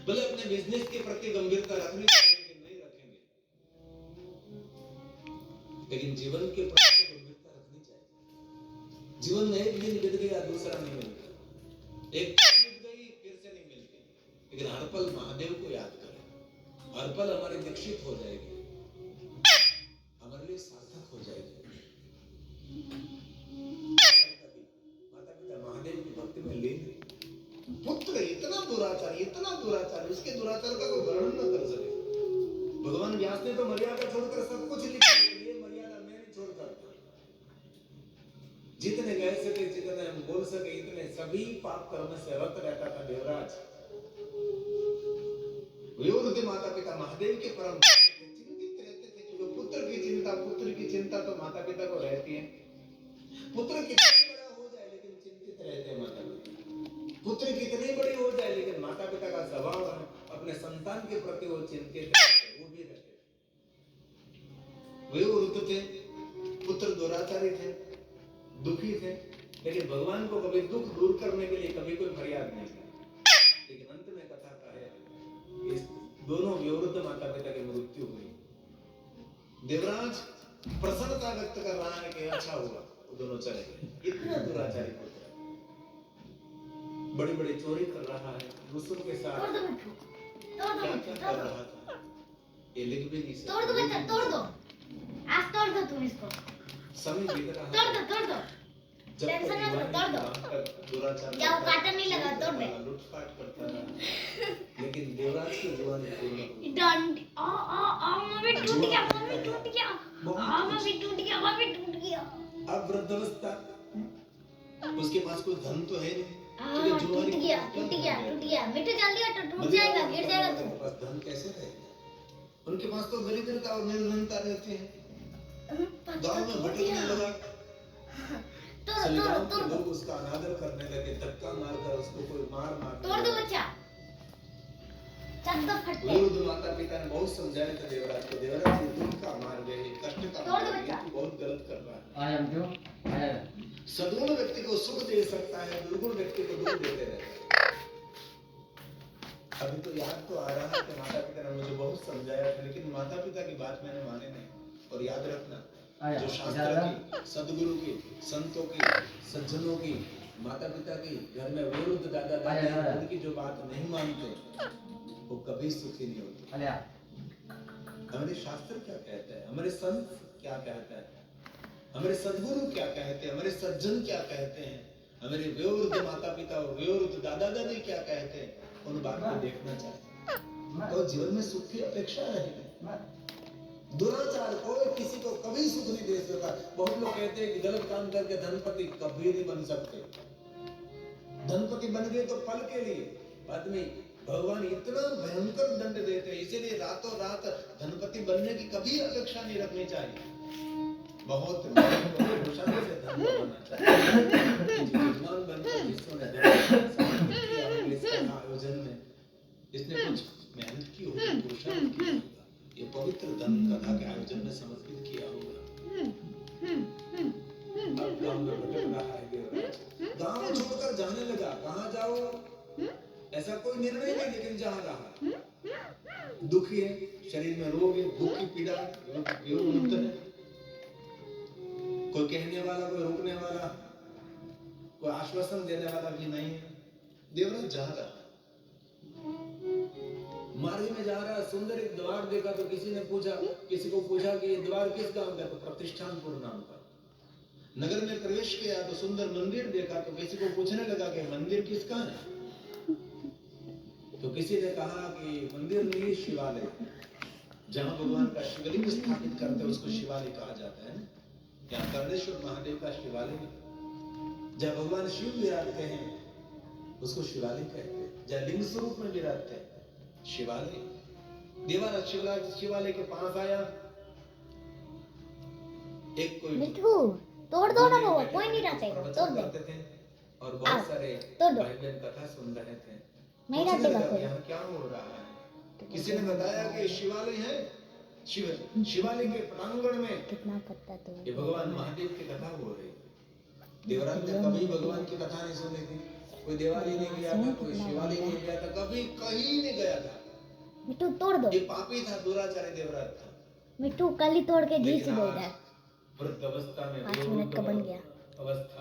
भले अपने बिजनेस के प्रति गंभीरता रखनी चाहिए लेकिन नहीं रखेंगे, लेकिन जीवन के प्रति गंभीरता रखनी चाहिए। जीवन में एक दिन बीत गया दूसरा नहीं मिलता, एक बीत गई फिर से नहीं मिलती, लेकिन हर पल महादेव को याद करें, हर पल हमारी दीक्षित हो जाएगी, हमारे लिए सार्थक हो जाएगी। माता पिता महादेव की भक्ति में लीन, पुत्र इतना दुराचारी, उसके दुराचार का कोई वर्णन न कर सके। भगवान व्यास ने तो मर्यादा छोड़कर सब कुछ लिखा, ये मर्यादा मैं नहीं छोड़ सकता। जितने कह सके, जितने हम बोल सके, इतने सभी पाप कर्म से रत रहता था देवराज। वयोवृद्ध माता पिता महादेव के परम चिंतित रहते थे, जो पुत्र की चिंता तो माता पिता को रहती है। पुत्र कितना बड़ा हो जाए लेकिन चिंतित रहते हैं माता पिता। पुत्र कितनी बड़ी हो जाए लेकिन माता पिता का स्वभाव है अपने संतान के प्रति वो चिंतित रहते, वो भी रहते। वयोवृद्ध थे, पुत्र दुराचारी थे, दुखी थे, लेकिन भगवान को कभी दुख दूर करने के लिए कभी कोई फरियाद नहीं की। लेकिन अंत में कथा का है, इस दोनों वयोवृद्ध माता पिता की मृत्यु हुई। देवराज प्रसन्नता व्यक्त कर रहा है कि अच्छा हुआ वो दोनों चले गए। इतना दुराचारी पुत्र, बड़ी बड़ी चोरी कर रहा है, दूसरों के साथ क्या कर रहा था ये लिख भी नहीं सकते। तोड़ दो बच्चा, तोड़ दो, आज तोड़ दो तुम इसको। समय बीत रहा है, तोड़ दो टेंशन मत लो, तोड़ दो। दुराचार क्या वो काटा नहीं लगा, तोड़ दे। लूटपाट करता रहा, लेकिन देवराज की जुबान पूर्ण डंडी मम्मी टूट गया, मम्मी टूट गया, मम्मी टूट गया। अब वृद्धावस्था, उसके पास कोई धन तो है नहीं, टूट गया। मिट्टी जल्दी हटो, टूट जाएगा, गिर जाएगा तू। बस धन कैसे रहेगा? उनके पास तो दरिद्रता और निर्धनता रहती है। गांव में भटकने लगा, तोड़ लोग उसका अनादर करने लगे, धक्का मारकर उसको कोई मार तोड़ दो बच्चा, चद्दर फट गया। वयोवृद्ध माता पिता ने बहुत समझाया था देवराज को, देवराज ये दुख का मार गए, कष्ट का तोड़ दो मार बच्चा। गए, तू बहुत गलत कर रहा है। आया सद्गुण व्यक्ति को सुख दे सकता है, दुर्गुण व्यक्ति को दुख देते रहता है। अभी तो याद तो आ रहा है कि माता पिता ने मुझे बहुत समझाया था, लेकिन माता पिता की बात मैंने माने नहीं। और याद रखना, जो शास्त्र की, सदगुरु की, संतों की, सज्जनों की, माता पिता की, घर में वयोवृद्ध दादा दादी उनकी जो बात नहीं मानते वो कभी सुखी नहीं होते। हमारे शास्त्र क्या कहते हैं, हमारे संत क्या कहते हैं, हमारे सदगुरु क्या कहते हैं, हमारे सज्जन क्या कहते हैं, हमारे वयोवृद्ध माता पिता और वयोवृद्ध दादा दादी क्या कहते हैं, उन बात को देखना चाहिए और जीवन में सुख की अपेक्षा रहेगी। दुराचार कोई किसी को कभी सुख नहीं दे सकता। बहुत लोग कहते हैं कि गलत काम करके धनपति कभी नहीं बन सकते। धनपति बन गए तो पल के लिए, बाद में भगवान इतना भयंकर दंड देते हैं। इसीलिए रातों रात धनपति बनने की कभी अपेक्षा नहीं रखनी चाहिए। बहुत मुश्किल से धन बनना चाहिए। यजमान बनकर जिसने आयोजन में जिसने कुछ मेहनत की होगी, पुरुषार्थ किया होगा, ये पवित्र धन कथा के आयोजन में समर्पित किया होगा। अब गांव में भटक रहा है देवराज, गांव छोड़कर जाने लगा। कहाँ जाओ ऐसा कोई निर्णय नहीं, लेकिन जा रहा। दुखी है, शरीर में रोग है, भूख की पीड़ा, योग है। कोई कहने वाला, कोई रोकने वाला, कोई आश्वासन देने वाला भी नहीं है। देवराज जा रहा, मार्ग में जा रहा, सुंदर एक द्वार देखा तो किसी को पूछा कि ये द्वार किस गांव का? तो प्रतिष्ठानपुर नाम का। नगर में प्रवेश किया तो सुंदर मंदिर देखा तो किसी को पूछने लगा कि मंदिर किसका है? तो किसी ने कहा कि मंदिर नहीं, शिवालय, जहां भगवान का शिवलिंग स्थापित करते हैं उसको शिवालय कहा जाता है। यहाँ कर्णेश्वर महादेव का शिवालय, जहाँ भगवान शिव विराजते हैं उसको शिवालय कहते हैं। जहाँ लिंग स्वरूप में विराजते हैं शिवालय। देवराज शिवालय के पास आया, एक कोई मिठू तोड़ दो ना, वो कोई नहीं रहता है, तोड़ दे। और बहुत सारे भाई बहन कथा सुन रहे थे। नहीं रहते का कोई। यहाँ क्या हो रहा है? किसी ने बताया कि शिवालय है, शिवालय के प्रांगण में कितना पत्ता तो ये भगवान महादेव की कथा हो रही है। देवराज ने कभी भगवान की कथा नहीं सुनी थी। कोई दिवाली नहीं गया था, कोई शिवाली नहीं गया था, कभी कहीं नहीं गया था। मिट्टू तोड़ दो। ये पापी था, दुराचारी देवराज था। मिट्टू कल ही तोड़ के घींच लेकिन दो आज इधर। वृद्ध अवस्था में 5 मिनट का बन गया। अवस्था